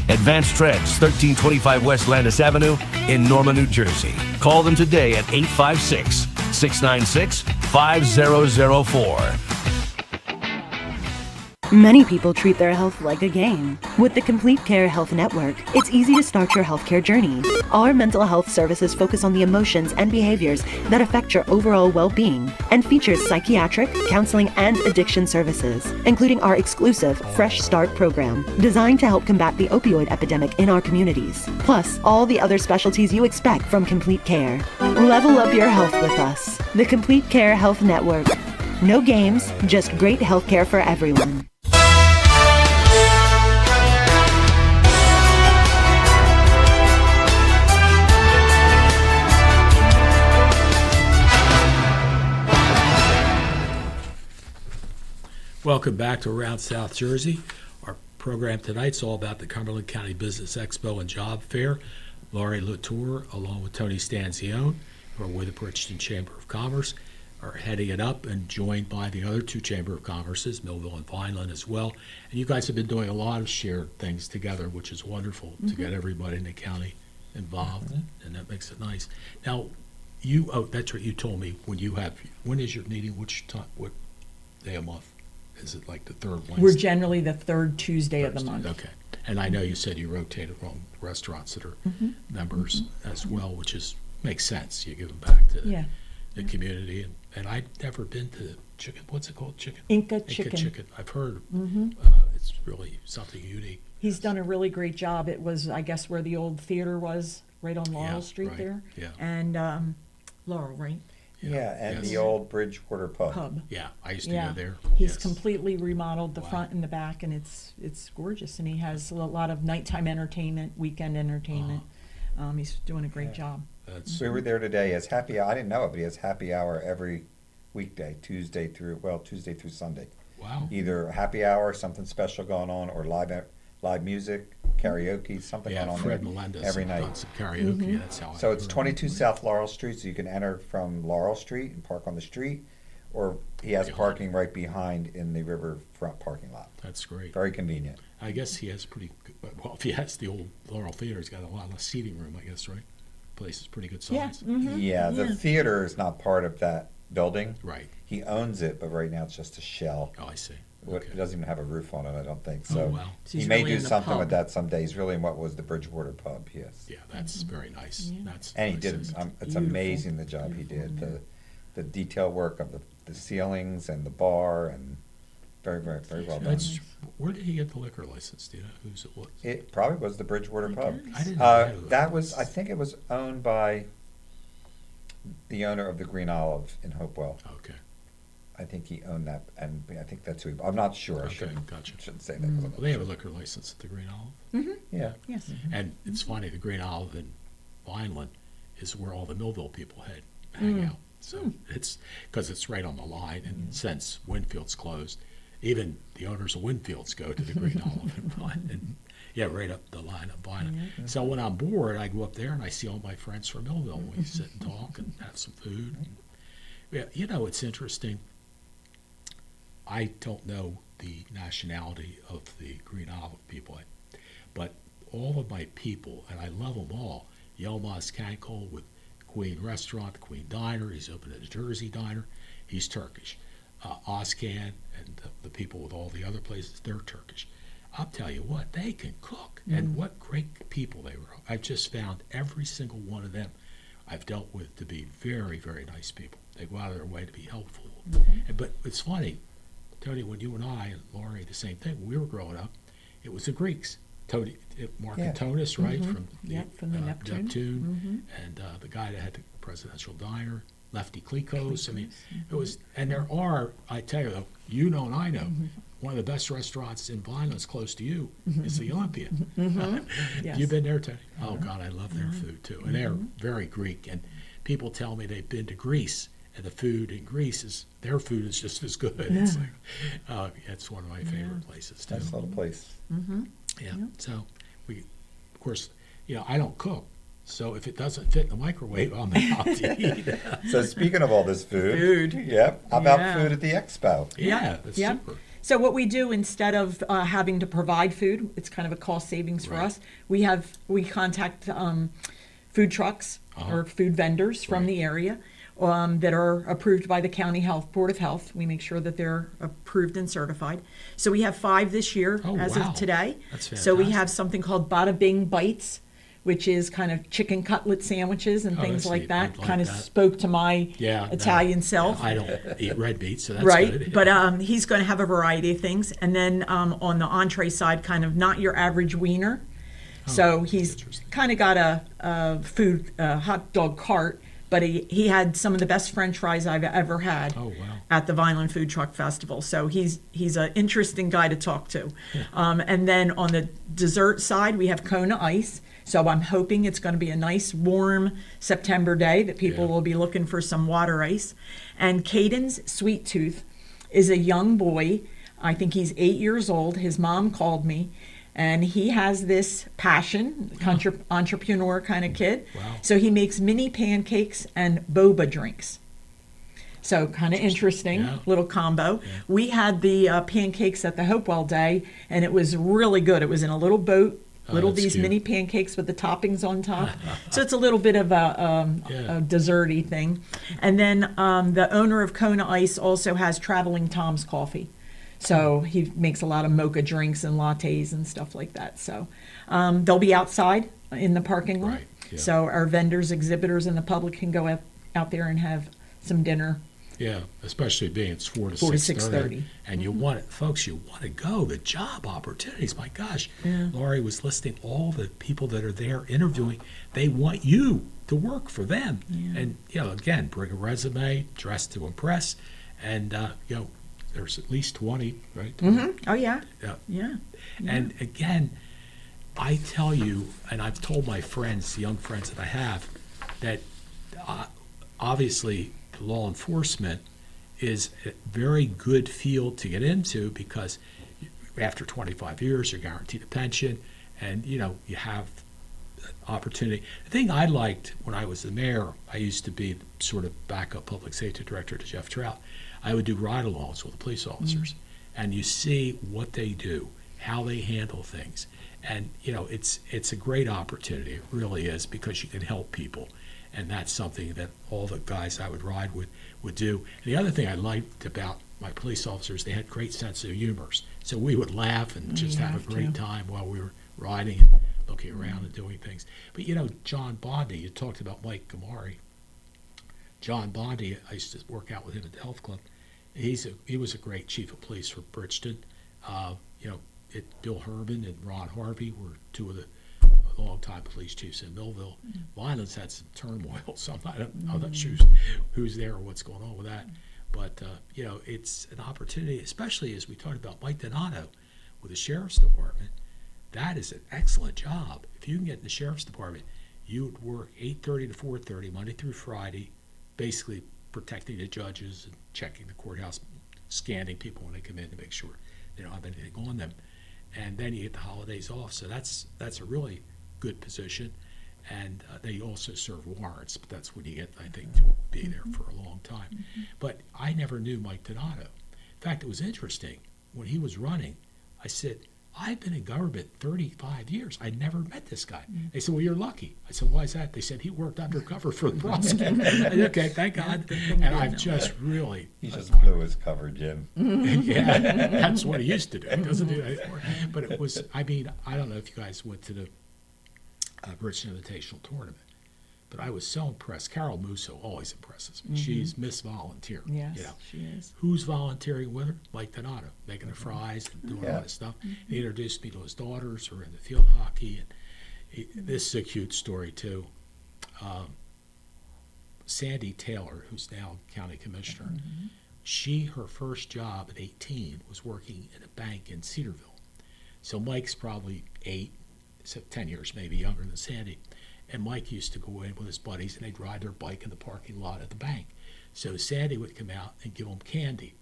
Advanced Treads, 1325 West Landis Avenue in Norman, New Jersey. Call them today at 856-696-5004. Many people treat their health like a game. With the Complete Care Health Network, it's easy to start your healthcare journey. Our mental health services focus on the emotions and behaviors that affect your overall well-being and features psychiatric, counseling, and addiction services, including our exclusive Fresh Start program, designed to help combat the opioid epidemic in our communities, plus all the other specialties you expect from Complete Care. Level up your health with us. The Complete Care Health Network. No games, just great healthcare for everyone. Welcome back to Around South Jersey. Our program tonight's all about the Cumberland County Business Expo and Job Fair. Laurie Latour, along with Tony Stanzione, who are with the Bridgeton Chamber of Commerce, are heading it up and joined by the other two Chamber of Commerces, Millville and Vineland as well. And you guys have been doing a lot of shared things together, which is wonderful to get everybody in the county involved, and that makes it nice. Now, that's what you told me, when is your meeting, what day of month? Is it like the third Wednesday? We're generally the third Tuesday of the month. Okay. And I know you said you rotated on restaurants that are members as well, which makes sense. You give them back to the community. And I've never been to chicken. What's it called? Chicken? Inca Chicken. I've heard it's really something unique. He's done a really great job. It was, I guess, where the old theater was, right on Laurel Street there. Yeah. And Laurel, right? Yeah, and the old Bridgewater pub. Yeah, I used to go there. He's completely remodeled the front and the back, and it's gorgeous. And he has a lot of nighttime entertainment, weekend entertainment. He's doing a great job. We were there today. He has happy hour. I didn't know it, but he has happy hour every weekday, Tuesday through Sunday. Wow. Either happy hour, something special going on, or live music, karaoke, something going on Fred Melendez every night. Done some karaoke. That's how. So it's 22 South Laurel Street, so you can enter from Laurel Street and park on the street, or he has parking right behind in the riverfront parking lot. That's great. Very convenient. I guess he has if he has the old Laurel Theater, he's got a lot of seating room, I guess, right? Place is pretty good size. Yeah, the theater is not part of that building. Right. He owns it, but right now it's just a shell. Oh, I see. It doesn't even have a roof on it, I don't think. So wow. So he he's may really do in the something pub. with that someday. He's really in what was the Bridgewater pub, yes. Yeah, that's very nice. And he did, it's Beautiful. amazing the job he did. The detail work of the ceilings and the bar, and very, very, very well done. Where did he get the liquor license? Do you know whose it was? It probably was the Bridgewater pub. I didn't know that was, I think it was owned by the owner of the Green Olive in Hopewell. Okay. I think he owned that, and I think that's who. I'm not sure. Okay, I gotcha. shouldn't say that. 'Cause I'm not Well, they have a sure. liquor license at the Green Olive. Yeah. Yes. And it's funny, the Green Olive in Vineland is where all the Millville people hang out. So it's because it's right on the line, and since Winfield's closed, even the owners of Winfield's go to the Green Olive in Vineland. Yeah, right up the line of Vineland. So when I'm bored, I go up there and I see all my friends from Millville. We sit and talk and have some food. Yeah, it's interesting. I don't know the nationality of the Green Olive people, but all of my people, and I love them all. Yilmaz Kankol with Queen Restaurant, Queen Diner. He's opened a Jersey Diner. He's Turkish. Ozcan and the people with all the other places, they're Turkish. I'll tell you what, they can cook, and what great people they were. I've just found every single one of them I've dealt with to be very, very nice people. They go out of their way to be helpful. But it's funny, Tony, when you and I and Laurie, the same thing, when we were growing up, it was the Greeks. Mark Antonis, right? From the Neptune. And the guy that had the presidential diner, Lefty Klikos. I mean, it was, and there are, I tell you, and I know, one of the best restaurants in Vineland close to you is the Olympia. Yes. You've been there, Tony? Oh, God, I love their food, too. And they're very Greek. And people tell me they've been to Greece, and the food in Greece their food is just as good. It's like, it's one of my favorite places, too. Nice little place. Yeah. So we, of course, I don't cook. So if it doesn't fit in the microwave, I'm out to eat. So speaking of all this food. Yep. How about food at the Expo? Yeah, that's super. So what we do, instead of having to provide food, it's kind of a cost savings for us. We contact food trucks or food vendors from the area, that are approved by the County Health Board of Health. We make sure that they're approved and certified. So we have 5 this year as wow. of today. That's So we fantastic. have something called Bada Bing Bites, which is kind of chicken cutlet sandwiches and Oh, things that's like neat. that. I'd like Kind of that. spoke to my Yeah, no. Italian self. I don't eat red meat, so that's Right, good. but he's going to have a variety of things. And then on the entree side, kind of not your average wiener. So he's kind of got a food hot dog cart, but he had some of the best French fries I've ever had at the Vineland Food Truck Festival. So he's an interesting guy to talk to. And then on the dessert side, we have Kona Ice. So I'm hoping it's going to be a nice, warm September day that people will be looking for some water ice. And Caden's Sweet Tooth is a young boy. I think he's 8 years old. His mom called me. And he has this passion, entrepreneur kind of kid. Wow. So he makes mini pancakes and boba drinks. So kind of interesting, little combo. We had the pancakes at the Hopewell Day, and it was really good. It was in a little boat, that's these cute. mini pancakes with the toppings on top. So it's a little bit of a desserty thing. And then the owner of Kona Ice also has Traveling Tom's Coffee. So he makes a lot of mocha drinks and lattes and stuff like that. So they'll be outside in the parking lot. Right, yeah. So our vendors, exhibitors, and the public can go out there and have some dinner. Yeah, especially being it's 4 to 4 to 6:30. 6:30. And you want it, folks, you want to go. The job opportunities, my gosh. Yeah. Laurie was listing all the people that are there interviewing. They want you to work for them. Yeah. And, again, bring a resume, dress to impress. And, there's at least 20, right? Oh, yeah. Yeah. Yeah. And again, I tell you, and I've told my friends, the young friends that I have, that obviously law enforcement is a very good field to get into because after 25 years, you're guaranteed a pension, and you have opportunity. The thing I liked when I was the mayor, I used to be sort of backup public safety director to Jeff Trout. I would do ride-alongs with the police officers, and you see what they do, how they handle things, and it's a great opportunity. It really is, because you can help people, and that's something that all the guys I would ride with would do. And the other thing I liked about my police officers, they had great sense of humors, so we would laugh and just have a great time while we were riding and looking around and doing things. But John Bondi, you talked about Mike Gamari. John Bondi, I used to work out with him at the health club. He was a great chief of police for Bridgeton. Bill Herman and Ron Harvey were two of the longtime police chiefs in Millville. Vineland's had some turmoil, so I'm not sure who's there or what's going on with that. But it's an opportunity, especially as we talked about Mike Donato with the sheriff's department. That is an excellent job. If you can get in the sheriff's department, you would work 8:30 to 4:30 Monday through Friday, basically protecting the judges and checking the courthouse, scanning people when they come in to make sure they don't have anything on them. And then you get the holidays off. So that's a really good position. And they also serve warrants, but that's when you get, I think, to be there for a long time. But I never knew Mike Donato. In fact, it was interesting. When he was running, I said, I've been in government 35 years. I never met this guy. They said, well, you're lucky. I said, why is that? They said, he worked undercover for the prosecutor. I said, okay, thank God. And I've just really... He just blew his cover, Jim. Yeah, that's what he used to do. He doesn't do that anymore. But it was, I don't know if you guys went to the Bridgeton Invitational Tournament, but I was so impressed. Carol Musso always impresses me. She's Miss Volunteer. Yes, she is. Who's volunteering with her? Mike Donato, making the fries and doing all that stuff. He introduced me to his daughters who are in the field hockey. And this is a cute story, too. Sandy Taylor, who's now county commissioner, her first job at 18 was working in a bank in Cedarville. So Mike's probably 8, so 10 years maybe younger than Sandy. And Mike used to go in with his buddies, and they'd ride their bike in the parking lot at the bank. So Sandy would come out and give them candy.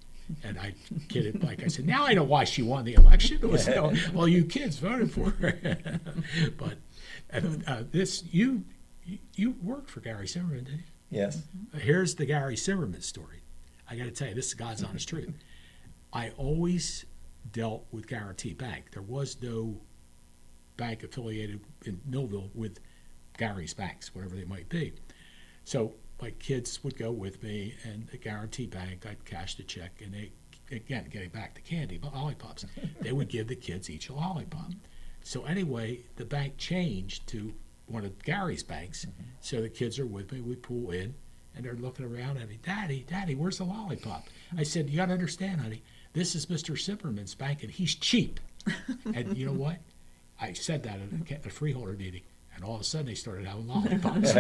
And I kidded Mike. I said, now I know why she won the election. It was, well, you kids voted for her. But you worked for Gary Zimmerman, didn't you? Yes. Here's the Gary Zimmerman story. I got to tell you, this is God's honest truth. I always dealt with Guarantee Bank. There was no bank affiliated in Millville with Gary's banks, whatever they might be. So my kids would go with me, and the Guarantee Bank, I'd cash the check, and they, again, getting back to candy, but lollipops, they would give the kids each a lollipop. So anyway, the bank changed to one of Gary's banks, so the kids are with me, we pull in, and they're looking around at me, Daddy, where's the lollipop? I said, you got to understand, honey, this is Mr. Zimmerman's bank, and he's cheap. And you know what? I said that at a freeholder meeting, and all of a sudden they started having lollipops.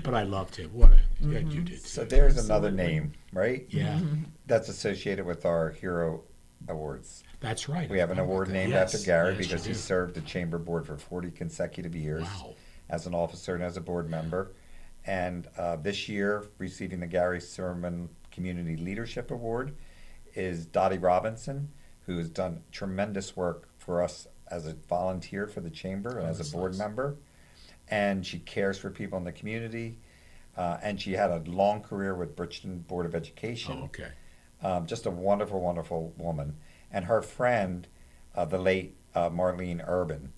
But I loved him. What you did. So there's another name, right? Yeah. That's associated with our Hero Awards. That's right. We have an award named Yes. after Gary Yes, because you he do. served the chamber board for 40 consecutive years as an officer and as a board member. And this year, receiving the Gary Sermon Community Leadership Award is Dottie Robinson, who has done tremendous work for us as a volunteer for the chamber and as a board member. And she cares for people in the community. And she had a long career with Bridgeton Board of Education. Oh, okay. Just a wonderful, wonderful woman. And her friend, the late Marlene Urban,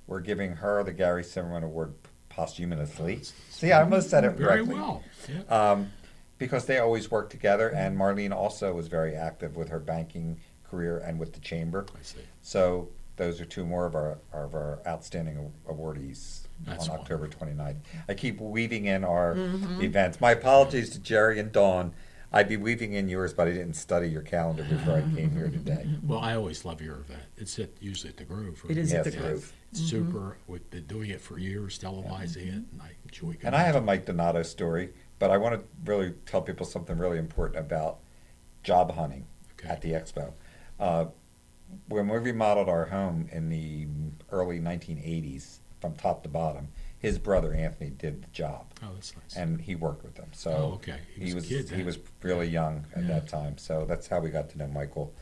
we're giving her the Gary Zimmerman Award posthumously. See, I almost said it Very correctly. well. Yeah. Because they always work together, and Marlene also was very active with her banking career and with the chamber. I see. So those are two more of our outstanding awardees That's on October 29th. I keep weaving in our events. My apologies to Jerry and Dawn. I'd be weaving in yours, but I didn't study your calendar before I came here today. Well, I always love your event. It's usually at the Grove. Right? It is at Yes, the Grove. It's super. We've been doing it for years, televising it, and I enjoy it. And I have a Mike Donato story, but I want to really tell people something really important about job hunting at the Expo. When we remodeled our home in the early 1980s, from top to bottom, his brother Anthony did the job. Oh, that's nice. And he worked with them. So Oh, okay. He was a kid he then. was really young at that time. So that's how we got to know Michael.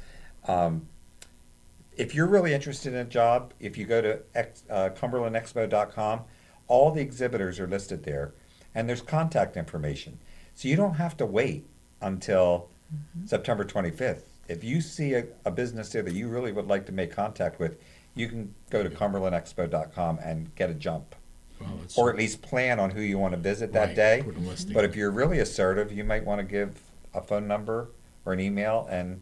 If you're really interested in a job, if you go to cumberlandexpo.com, all the exhibitors are listed there, and there's contact information. So you don't have to wait until September 25th. If you see a business there that you really would like to make contact with, you can go to cumberlandexpo.com and get a jump. Well, that's Or at least plan on who you want to visit that Right, day. put a list But if together. you're really assertive, you might want to give a phone number or an email and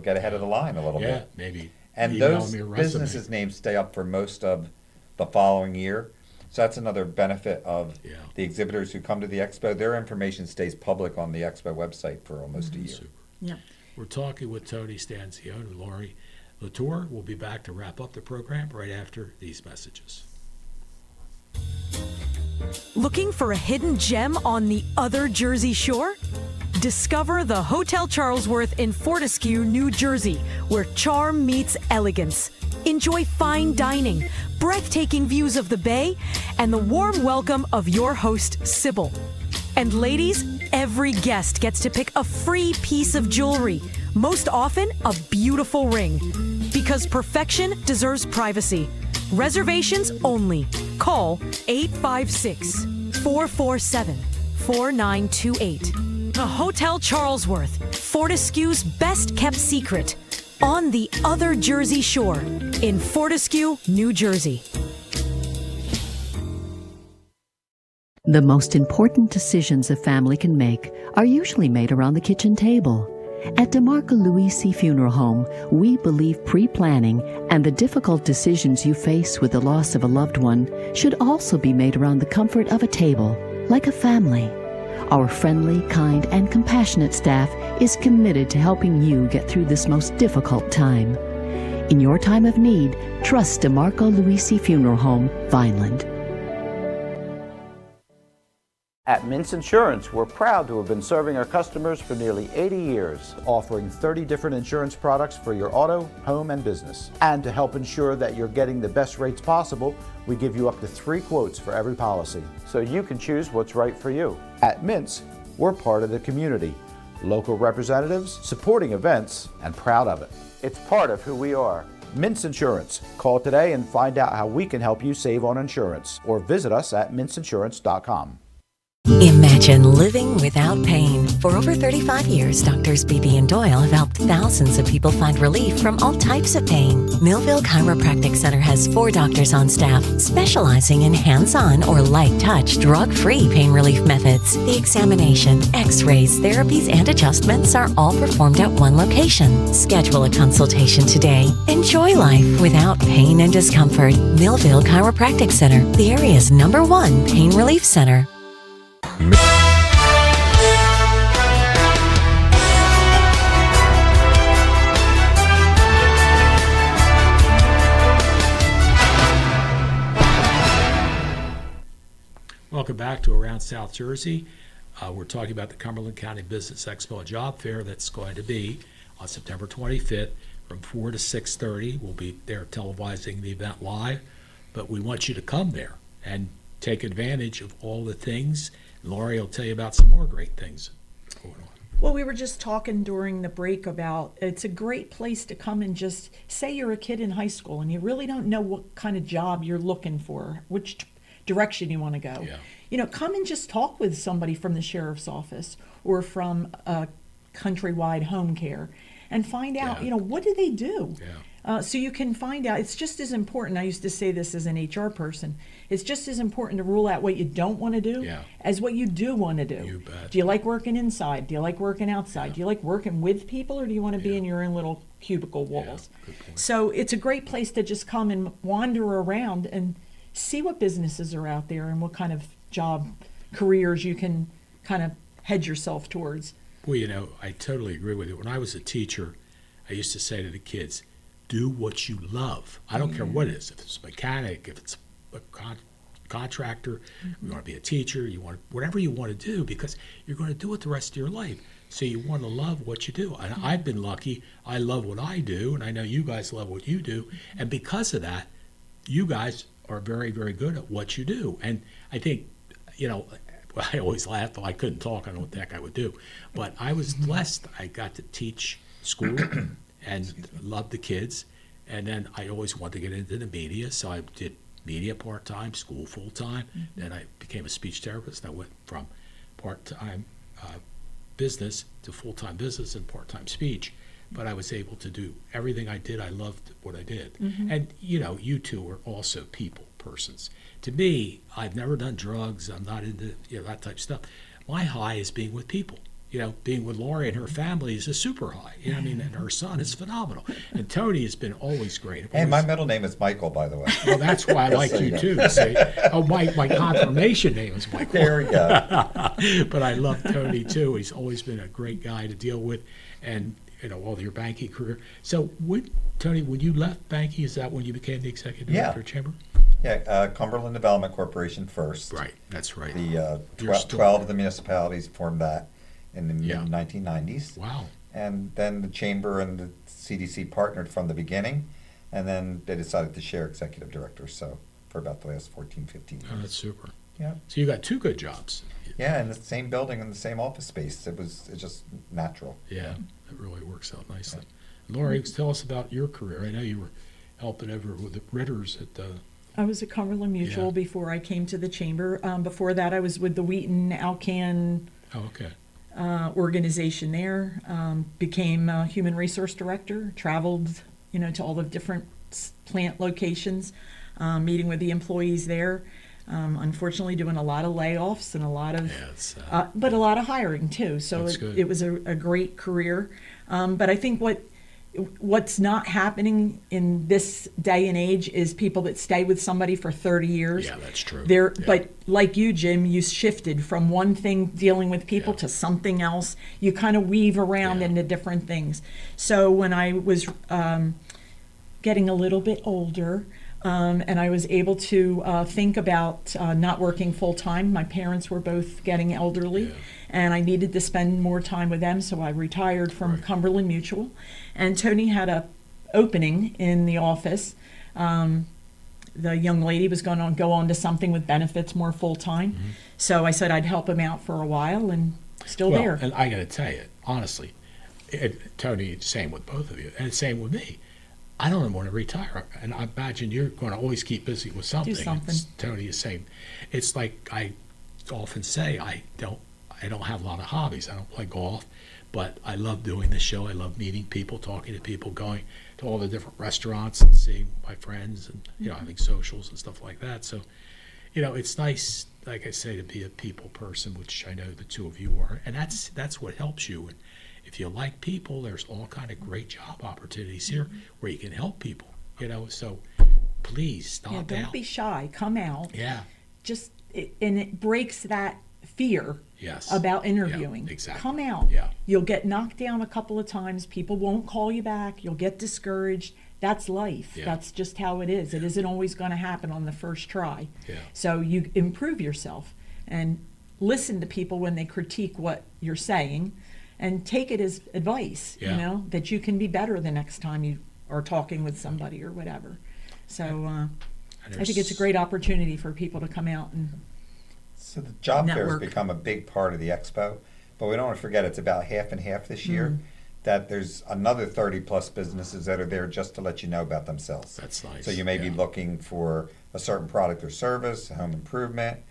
get ahead of the line a little Yeah, bit. maybe. And Email those me a resume. businesses' names stay up for most of the following year. So that's another benefit of the exhibitors who come to the expo. Their information stays public on the expo website for almost a year. Super. Yeah. We're talking with Tony Stanzione and Lori Latour. We'll be back to wrap up the program right after these messages. Looking for a hidden gem on the other Jersey Shore? Discover the Hotel Charlesworth in Fortescue, New Jersey, where charm meets elegance. Enjoy fine dining, breathtaking views of the bay, and the warm welcome of your host, Sybil. And ladies, every guest gets to pick a free piece of jewelry, most often a beautiful ring. Because perfection deserves privacy. Reservations only. Call 856-447-4928. The Hotel Charlesworth, Fortescue's best kept secret, on the other Jersey Shore in Fortescue, New Jersey. The most important decisions a family can make are usually made around the kitchen table. At DeMarco Luisi Funeral Home, we believe pre-planning and the difficult decisions you face with the loss of a loved one should also be made around the comfort of a table, like a family. Our friendly, kind, and compassionate staff is committed to helping you get through this most difficult time. In your time of need, trust DeMarco Luisi Funeral Home, Vineland. At Mintz Insurance, we're proud to have been serving our customers for nearly 80 years, offering 30 different insurance products for your auto, home, and business. And to help ensure that you're getting the best rates possible, we give you up to 3 quotes for every policy, so you can choose what's right for you. At Mintz, we're part of the community, local representatives, supporting events, and proud of it. It's part of who we are. Mintz Insurance. Call today and find out how we can help you save on insurance, or visit us at mintzinsurance.com. Imagine Imagine living without pain. For over 35 years, Doctors Beebe and Doyle have helped thousands of people find relief from all types of pain. Millville Chiropractic Center has 4 doctors on staff specializing in hands-on or light-touch, drug-free pain relief methods. The examination, x-rays, therapies, and adjustments are all performed at one location. Schedule a consultation today. Enjoy life without pain and discomfort. Millville Chiropractic Center, the area's #1 pain relief center. Welcome back to Around South Jersey. We're talking about the Cumberland County Business Expo and Job Fair that's going to be on September 25th from 4 to 6:30. We'll be there televising the event live, but we want you to come there and take advantage of all the things. Laurie will tell you about some more great things going on. Well, we were just talking during the break about it's a great place to come and just say you're a kid in high school and you really don't know what kind of job you're looking for, which direction you want to go. Yeah. You know, come and just talk with somebody from the sheriff's office or from Countrywide Home Care and find out, you know, what do they do? So you can find out. It's just as important. I used to say this as an HR person. It's just as important to rule out what you don't want to do as what you do want to do. You bet. Do you like working inside? Do you like working outside? Do you like working with people, or do you want to be in your own little cubicle walls? Good point. So it's a great place to just come and wander around and see what businesses are out there and what kind of job careers you can kind of head yourself towards. Well, you know, I totally agree with you. When I was a teacher, I used to say to the kids, do what you love. I don't care what it is. If it's a mechanic, if it's a contractor, you want to be a teacher, you want whatever you want to do, because you're going to do it the rest of your life. So you want to love what you do. And I've been lucky. I love what I do, and I know you guys love what you do. And because of that, you guys are very, very good at what you do. And I think, you know, I always laugh, though I couldn't talk. I don't know what the heck I would do. But I was blessed. I got to teach school and loved the kids. And then I always wanted to get into the media, so I did media part-time, school full-time. Then I became a speech therapist. I went from part-time business to full-time business and part-time speech. But I was able to do everything I did. I loved what I did. And, you know, you two are also people persons. To me, I've never done drugs. I'm not into, you know, that type of stuff. My high is being with people. You know, being with Laurie and her family is a super high. You know what I mean? And her son is phenomenal. And Tony has been always great. Hey, my middle name is Michael, by the way. Well, that's why I like you too. See? Oh, my confirmation name is Michael. There we go. But I love Tony too. He's always been a great guy to deal with, and you know, all your banking career. So, Tony, when you left banking, is that when you became the executive director of Chamber? Yeah, Cumberland Development Corporation first. Right, that's right. The 12 of the municipalities formed that in the mid-1990s. Wow. And then the Chamber and the CDC partnered from the beginning, and then they decided to share executive directors, so for about the last 14, 15 years. Oh, that's super. Yeah. So you got 2 good jobs. Yeah, in the same building, in the same office space. It's just natural. Yeah, it really works out nicely. Laurie, tell us about your career. I know you were helping over with the Ritters at the... I was at Cumberland Mutual before I came to the Chamber. Before that, I was with the Wheaton Alcan organization there. Became Human Resource Director, traveled, you know, to all the different plant locations, meeting with the employees there. Unfortunately, doing a lot of layoffs and a lot of, but a lot of hiring too. So it was a great career. But I think what's not happening in this day and age is people that stay with somebody for 30 years. Yeah, that's true. But like you, Jim, you shifted from one thing dealing with people to something else. You kind of weave around into different things. So when I was getting a little bit older, and I was able to think about not working full time. My parents were both getting elderly, and I needed to spend more time with them, so I retired from Cumberland Mutual. And Tony had a opening in the office. The young lady was going to go on to something with benefits more full time. So I said I'd help him out for a while, and still there. And I got to tell you, honestly, Tony, same with both of you, and same with me. I don't want to retire, and I imagine you're going to always keep busy with something. Do something. Tony is saying, it's like I often say, I don't I don't have a lot of hobbies. I don't play golf, but I love doing this show. I love meeting people, talking to people, going to all the different restaurants and seeing my friends and, having socials and stuff like that. So, it's nice, like I say, to be a people person, which I know the two of you are. And that's what helps you. And if you like people, there's all kind of great job opportunities here where you can help people, so please stop out. Don't be shy. Come out. Yeah. And it breaks that fear about interviewing. Yeah, exactly. Come out. Yeah. You'll get knocked down a couple of times. People won't call you back. You'll get discouraged. That's life. Yeah. That's just how it is. It isn't always going to happen on the first try. Yeah. So you improve yourself and listen to people when they critique what you're saying and take it as advice, that you can be better the next time you are talking with somebody or whatever. So I think it's a great opportunity for people to come out and So the job fair has network. become a big part of the expo, but we don't want to forget it's about half and half this year. That there's another 30 plus businesses that are there just to let you know about themselves. That's nice. So you may be looking for a certain product or service, home improvement,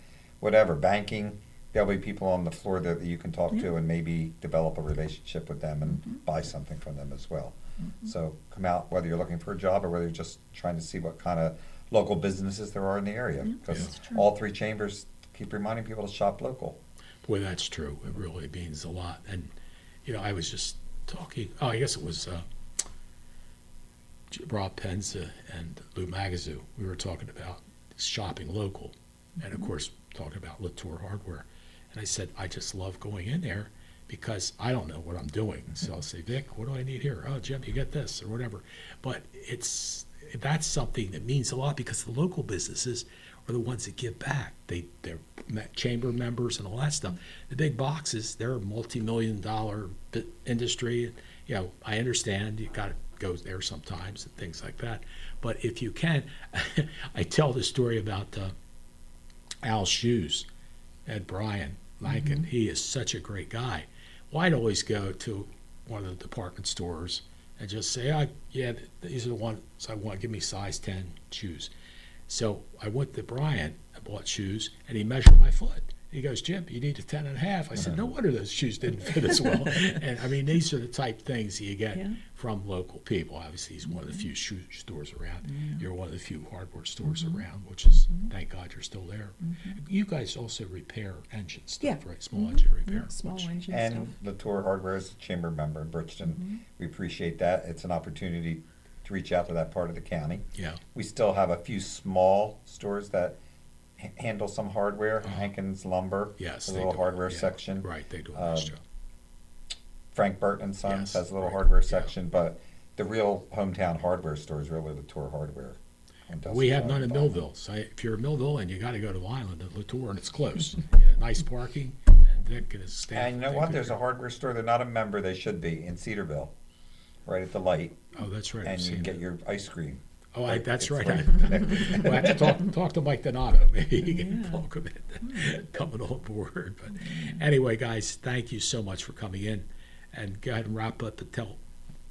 whatever, banking. There'll be people on the floor that you can talk to and maybe develop a relationship with them and buy something from them as well. So come out, whether you're looking for a job or whether you're just trying to see what kind of local businesses there are in the area. Because all three chambers keep reminding people to shop local. Boy, that's true. It really means a lot. And, I was just talking, I guess it was Rob Penza and Lou Magazoo. We were talking about shopping local and, of course, talking about Latour Hardware. And I said, I just love going in there because I don't know what I'm doing. So I'll say, Vic, what do I need here? Oh, Jim, you get this or whatever. But that's something that means a lot because the local businesses are the ones that give back. They're chamber members and all that stuff. The big boxes, they're a multi-million-dollar industry. I understand you got to go there sometimes and things like that. But if you can, I tell the story about Al's shoes and Brian Lankin. He is such a great guy. Well, I'd always go to one of the department stores and just say, these are the ones I want. Give me size 10 shoes. So I went to Brian, I bought shoes, and he measured my foot. He goes, Jim, you need a 10.5. I said, no wonder those shoes didn't fit as well. And I mean, these are the type things you get from local people. Obviously, he's one of the few shoe stores around. You're one of the few hardware stores around, which is, thank God you're still there. You guys also repair engine stuff, right? Small engine repair. Small engine stuff. And Latour Hardware is a chamber member in Bridgeton. We appreciate that. It's an opportunity to reach out to that part of the county. Yeah. We still have a few small stores that handle some hardware. Hankins Lumber, Yes, a they little do. hardware Yeah. section. Right, they do a nice job. Frank Burton and Sons Yes, has a little right. hardware Yeah. section, but the real hometown hardware store is really Latour Hardware. We have none in Millville. So if you're in Millville and you got to go to Vineland at Latour and it's close, you get nice parking, and Vic and his staff. And you know take what? good There's care. a hardware store. They're not a member. They should be in Cedarville, right at the light. Oh, that's right. I've And you seen get it. your ice cream. Oh, that's It's right. right connected. We'll have to talk to Mike Donato. Maybe he can talk a bit coming on board. But anyway, guys, thank you so much for coming in. And go ahead and wrap up and tell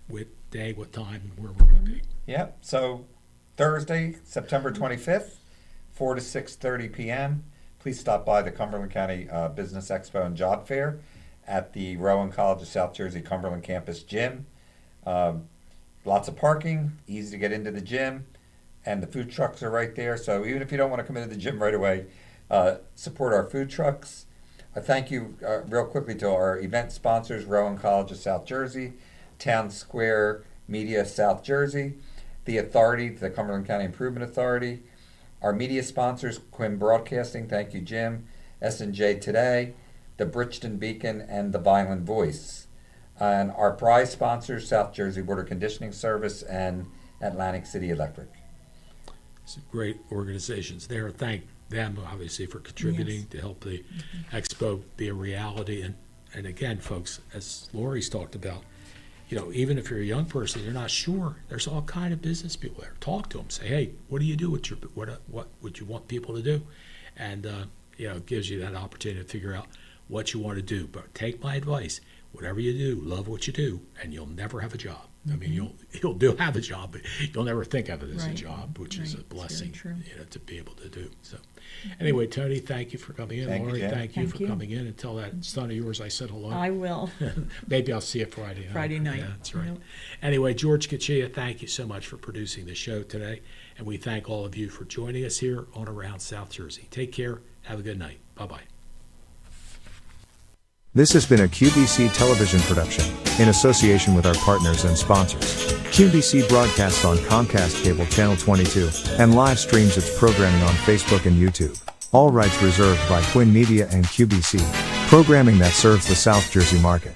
what day, what time, and where we're going to be. Yep. So Thursday, September 25th, 4 to 6:30 p.m. Please stop by the Cumberland County Business Expo and Job Fair at the Rowan College of South Jersey Cumberland Campus Gym. Lots of parking, easy to get into the gym, and the food trucks are right there. So even if you don't want to come into the gym right away, support our food trucks. I thank you real quickly to our event sponsors, Rowan College of South Jersey, Town Square Media South Jersey, the Authority, the Cumberland County Improvement Authority, our media sponsors, Quinn Broadcasting, thank you, Jim, S&J Today, the Bridgeton Beacon, and the Vineland Voice. And our prize sponsors, South Jersey Water Conditioning Service and Atlantic City Electric. Some great organizations there. Thank them, obviously, for contributing to help the expo be a reality. And again, folks, as Lori's talked about, even if you're a young person, you're not sure, there's all kind of business people there. Talk to them. Say, hey, what do you do with what would you want people to do? And, it gives you that opportunity to figure out what you want to do. But take my advice. Whatever you do, love what you do, and you'll never have a job. I mean, you'll have a job, but you'll never think of it as a Right. job, which is a Right. blessing, It's very true. to be able to do. So, anyway, Tony, thank you for coming in. Thank you, Lori, Jen. thank you Thank for you. coming in, and tell that son of yours I said hello. I will. Maybe I'll see you Friday night. Friday night. Yeah, that's right. Yep. Anyway, George Kachia, thank you so much for producing the show today, and we thank all of you for joining us here on Around South Jersey. Take care. Have a good night. Bye-bye. This has been a QVC television production, in association with our partners and sponsors. QVC broadcasts on Comcast Cable Channel 22, and live streams its programming on Facebook and YouTube. All rights reserved by Quinn Media and QVC, programming that serves the South Jersey market.